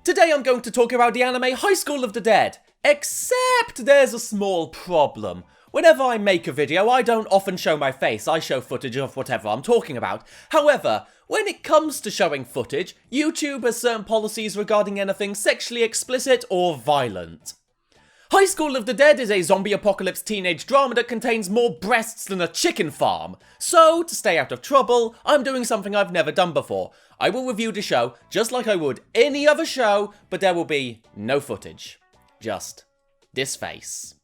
Today I'm going to talk about the anime High School of the Dead, except there's a small problem. Whenever I make a video, I don't often show my face, I show footage of whatever I'm talking about. However, when it comes to showing footage, YouTube has certain policies regarding anything sexually explicit or violent. High School of the Dead is a zombie apocalypse teenage drama that contains more breasts than a chicken farm. So, to stay out of trouble, I'm doing something I've never done before. I will review the show just like I would any other show, but there will be no footage. Just this face.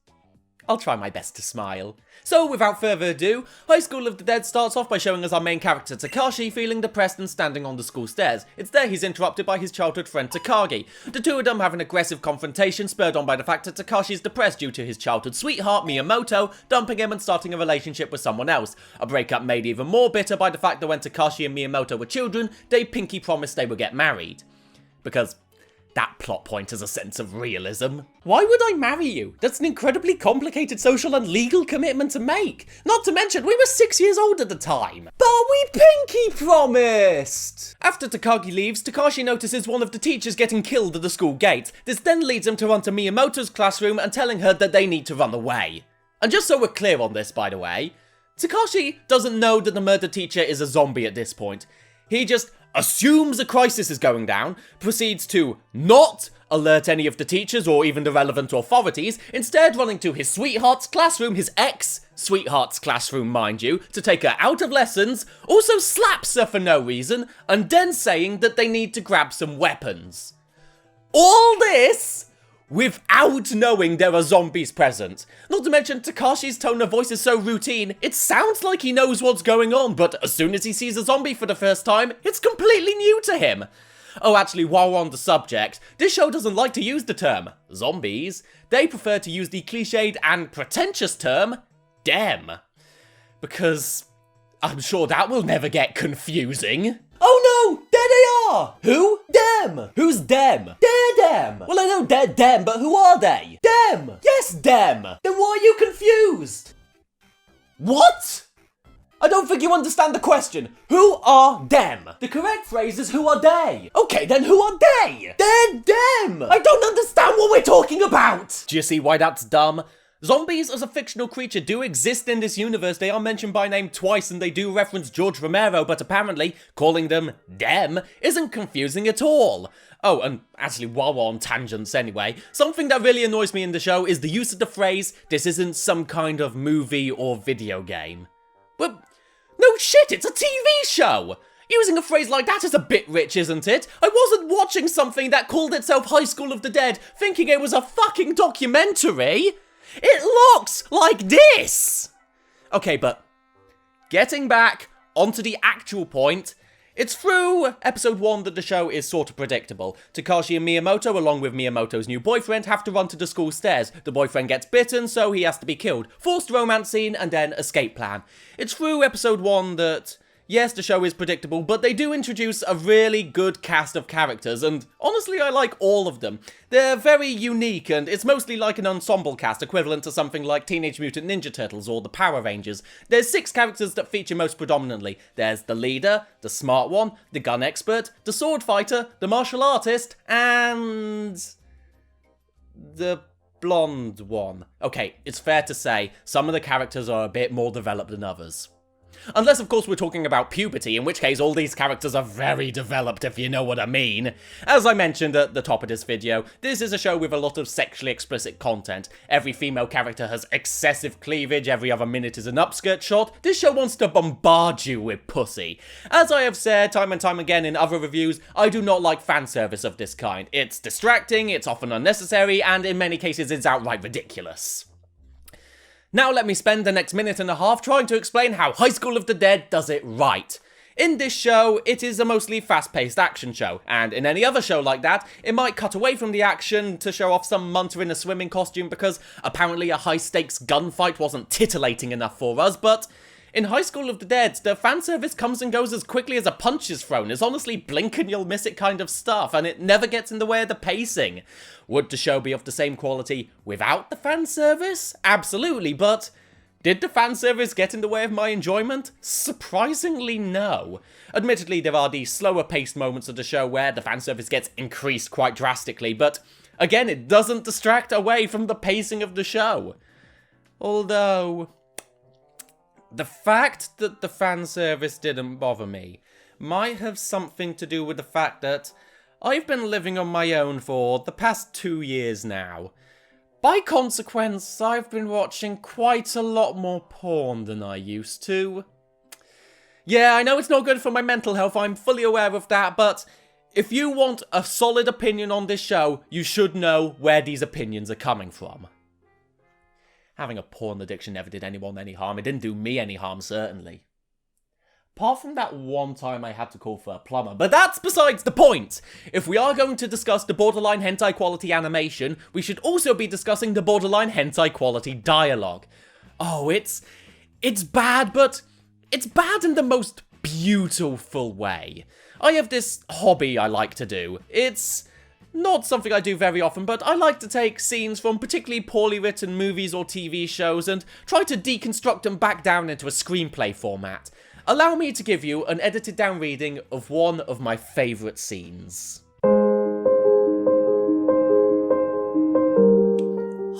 I'll try my best to smile. So, without further ado, High School of the Dead starts off by showing us our main character Takashi feeling depressed and standing on the school stairs. It's there he's interrupted by his childhood friend Takagi. The two of them have an aggressive confrontation spurred on by the fact that Takashi is depressed due to his childhood sweetheart Miyamoto dumping him and starting a relationship with someone else. A breakup made even more bitter by the fact that when Takashi and Miyamoto were children, they pinky promised they would get married. Because that plot point has a sense of realism. Why would I marry you? That's an incredibly complicated social and legal commitment to make. Not to mention, we were 6 years old at the time. But we pinky promised! After Takagi leaves, Takashi notices one of the teachers getting killed at the school gate. This then leads him to run to Miyamoto's classroom and telling her that they need to run away. And just so we're clear on this, by the way, Takashi doesn't know that the murdered teacher is a zombie at this point. He just assumes a crisis is going down, proceeds to not alert any of the teachers or even the relevant authorities, instead running to his sweetheart's classroom, his ex-sweetheart's classroom, mind you, to take her out of lessons, also slaps her for no reason, and then saying that they need to grab some weapons. All this without knowing there are zombies present. Not to mention, Takashi's tone of voice is so routine, it sounds like he knows what's going on, but as soon as he sees a zombie for the first time, it's completely new to him. Oh, actually, while we're on the subject, this show doesn't like to use the term zombies. They prefer to use the cliched and pretentious term dem. Because I'm sure that will never get confusing. Oh no! There they are! Who? Dem! Who's them? They're them! Well, I know they're them, but who are they? Them! Yes, them! Then why are you confused? What? I don't think you understand the question. Who are them? The correct phrase is who are they? Okay, then who are they? They're them! I don't understand what we're talking about! Do you see why that's dumb? Zombies as a fictional creature do exist in this universe. They are mentioned by name twice and they do reference George Romero, but apparently calling them them isn't confusing at all. Oh, and actually, while we're on tangents anyway, something that really annoys me in the show is the use of the phrase, "this isn't some kind of movie or video game." But no shit, it's a TV show! Using a phrase like that is a bit rich, isn't it? I wasn't watching something that called itself High School of the Dead thinking it was a fucking documentary! It looks like this! Okay, but getting back onto the actual point, it's through episode 1 that the show is sort of predictable. Takashi and Miyamoto, along with Miyamoto's new boyfriend, have to run to the school stairs. The boyfriend gets bitten, so he has to be killed. Forced romance scene, and then escape plan. It's through episode 1 that, yes, the show is predictable, but they do introduce a really good cast of characters, and honestly, I like all of them. They're very unique, and it's mostly like an ensemble cast, equivalent to something like Teenage Mutant Ninja Turtles or the Power Rangers. There's 6 characters that feature most predominantly. There's the leader, the smart one, the gun expert, the sword fighter, the martial artist, and the blonde one. Okay, it's fair to say, some of the characters are a bit more developed than others. Unless, of course, we're talking about puberty, in which case all these characters are very developed, if you know what I mean. As I mentioned at the top of this video, this is a show with a lot of sexually explicit content. Every female character has excessive cleavage, every other minute is an upskirt shot. This show wants to bombard you with pussy. As I have said time and time again in other reviews, I do not like fan service of this kind. It's distracting, it's often unnecessary, and in many cases it's outright ridiculous. Now let me spend the next minute and a half trying to explain how High School of the Dead does it right. In this show, it is a mostly fast-paced action show, and in any other show like that, it might cut away from the action to show off some munter in a swimming costume because apparently a high-stakes gunfight wasn't titillating enough for us, but in High School of the Dead, the fanservice comes and goes as quickly as a punch is thrown. It's honestly blink and you'll miss it kind of stuff, and it never gets in the way of the pacing. Would the show be of the same quality without the fanservice? Absolutely, but Did the fan service get in the way of my enjoyment? Surprisingly, no. Admittedly, there are these slower-paced moments of the show where the fan service gets increased quite drastically, but again, it doesn't distract away from the pacing of the show. Although, the fact that the fan service didn't bother me might have something to do with the fact that I've been living on my own for the past 2 years now. By consequence, I've been watching quite a lot more porn than I used to. Yeah, I know it's not good for my mental health, I'm fully aware of that, but if you want a solid opinion on this show, you should know where these opinions are coming from. Having a porn addiction never did anyone any harm. It didn't do me any harm, certainly. Apart from that one time I had to call for a plumber. But that's besides the point! If we are going to discuss the borderline hentai quality animation, we should also be discussing the borderline hentai quality dialogue. Oh, it's bad, but it's bad in the most beautiful way. I have this hobby I like to do. It's not something I do very often, but I like to take scenes from particularly poorly written movies or TV shows and try to deconstruct them back down into a screenplay format. Allow me to give you an edited down reading of one of my favourite scenes.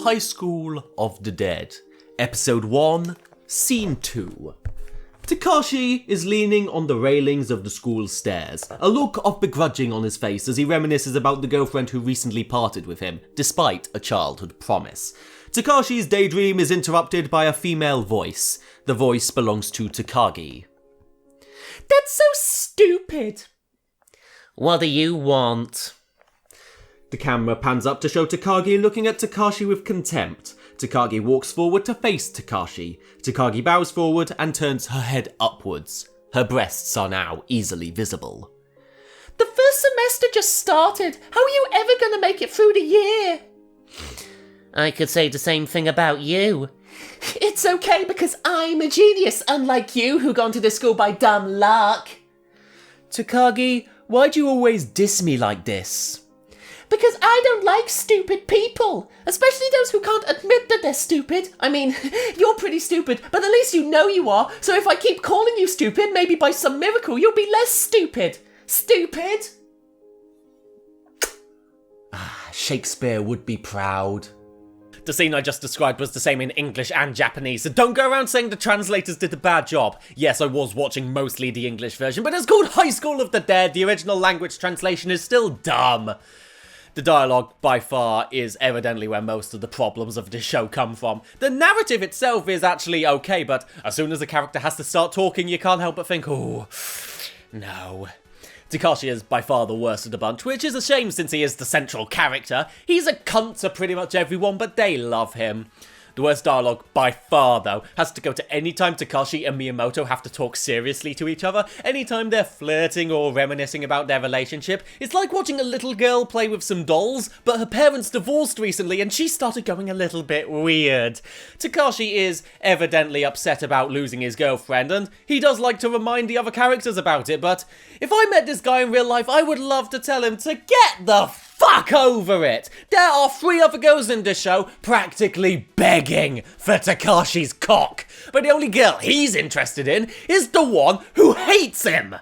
High School of the Dead, Episode 1, Scene 2. Takashi is leaning on the railings of the school stairs, a look of begrudging on his face as he reminisces about the girlfriend who recently parted with him, despite a childhood promise. Takashi's daydream is interrupted by a female voice. The voice belongs to Takagi. That's so stupid. What do you want? The camera pans up to show Takagi looking at Takashi with contempt. Takagi walks forward to face Takashi. Takagi bows forward and turns her head upwards. Her breasts are now easily visible. The first semester just started. How are you ever going to make it through the year? I could say the same thing about you. It's okay because I'm a genius, unlike you who gone to this school by dumb luck. Takagi, why do you always diss me like this? Because I don't like stupid people, especially those who can't admit that they're stupid. I mean, you're pretty stupid, but at least you know you are, so if I keep calling you stupid, maybe by some miracle you'll be less stupid. Stupid! Shakespeare would be proud. The scene I just described was the same in English and Japanese, so don't go around saying the translators did a bad job. Yes, I was watching mostly the English version, but it's called High School of the Dead. The original language translation is still dumb. The dialogue, by far, is evidently where most of the problems of this show come from. The narrative itself is actually okay, but as soon as a character has to start talking, you can't help but think, oh, no. Takashi is by far the worst of the bunch, which is a shame since he is the central character. He's a cunt to pretty much everyone, but they love him. The worst dialogue, by far, though, has to go to any time Takashi and Miyamoto have to talk seriously to each other, anytime they're flirting or reminiscing about their relationship. It's like watching a little girl play with some dolls, but her parents divorced recently and she started going a little bit weird. Takashi is evidently upset about losing his girlfriend, and he does like to remind the other characters about it, but if I met this guy in real life, I would love to tell him to get the fuck over it! There are 3 other girls in this show practically begging for Takashi's cock, but the only girl he's interested in is the one who hates him!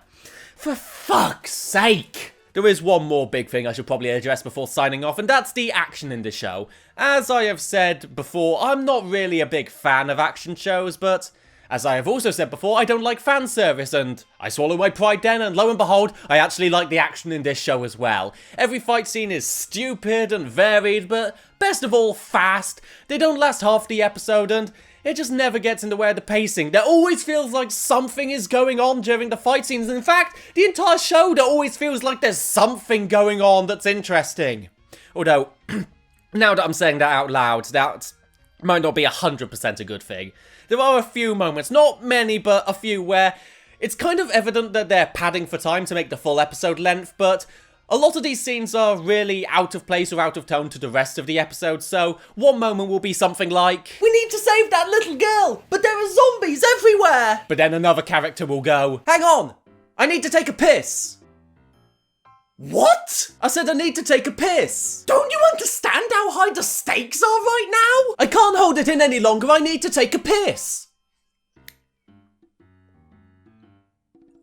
For fuck's sake! There is one more big thing I should probably address before signing off, and that's the action in the show. As I have said before, I'm not really a big fan of action shows, but as I have also said before, I don't like fan service, and I swallow my pride then, and lo and behold, I actually like the action in this show as well. Every fight scene is stupid and varied, but best of all, fast. They don't last half the episode, and it just never gets in the way of the pacing. There always feels like something is going on during the fight scenes. In fact, the entire show, there always feels like there's something going on that's interesting. Although, now that I'm saying that out loud, that might not be 100% a good thing. There are a few moments, not many, but a few, where it's kind of evident that they're padding for time to make the full episode length, but a lot of these scenes are really out of place or out of tone to the rest of the episode, so one moment will be something like, "We need to save that little girl, but there are zombies everywhere!" But then another character will go, "Hang on, I need to take a piss." What? I said I need to take a piss. Don't you understand how high the stakes are right now? I can't hold it in any longer, I need to take a piss.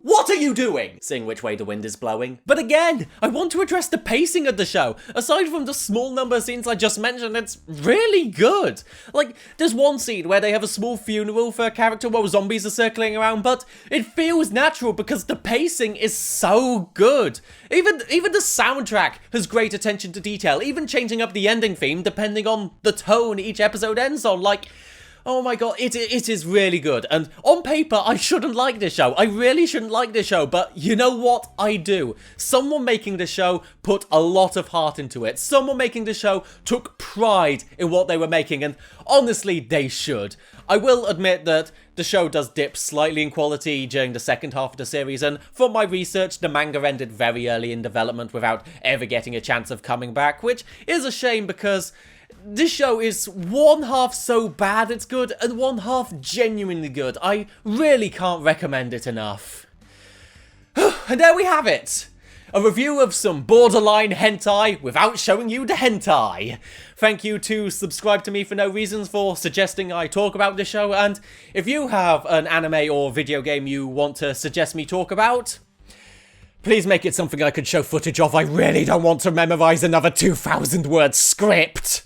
What are you doing? Seeing which way the wind is blowing. But again, I want to address the pacing of the show. Aside from the small number of scenes I just mentioned, it's really good. Like, there's one scene where they have a small funeral for a character while zombies are circling around, but it feels natural because the pacing is so good. Even the soundtrack has great attention to detail, even changing up the ending theme depending on the tone each episode ends on. Like, oh my god, it is really good. And on paper, I shouldn't like this show. I really shouldn't like this show, but you know what? I do. Someone making this show put a lot of heart into it. Someone making this show took pride in what they were making, and honestly, they should. I will admit that the show does dip slightly in quality during the second half of the series, and from my research, the manga ended very early in development without ever getting a chance of coming back, which is a shame because this show is one half so bad it's good, and one half genuinely good. I really can't recommend it enough. And there we have it. A review of some borderline hentai without showing you the hentai. Thank you to Subscribe to Me for No Reasons for suggesting I talk about this show, and if you have an anime or video game you want to suggest me talk about, please make it something I could show footage of. I really don't want to memorize another 2,000 word script.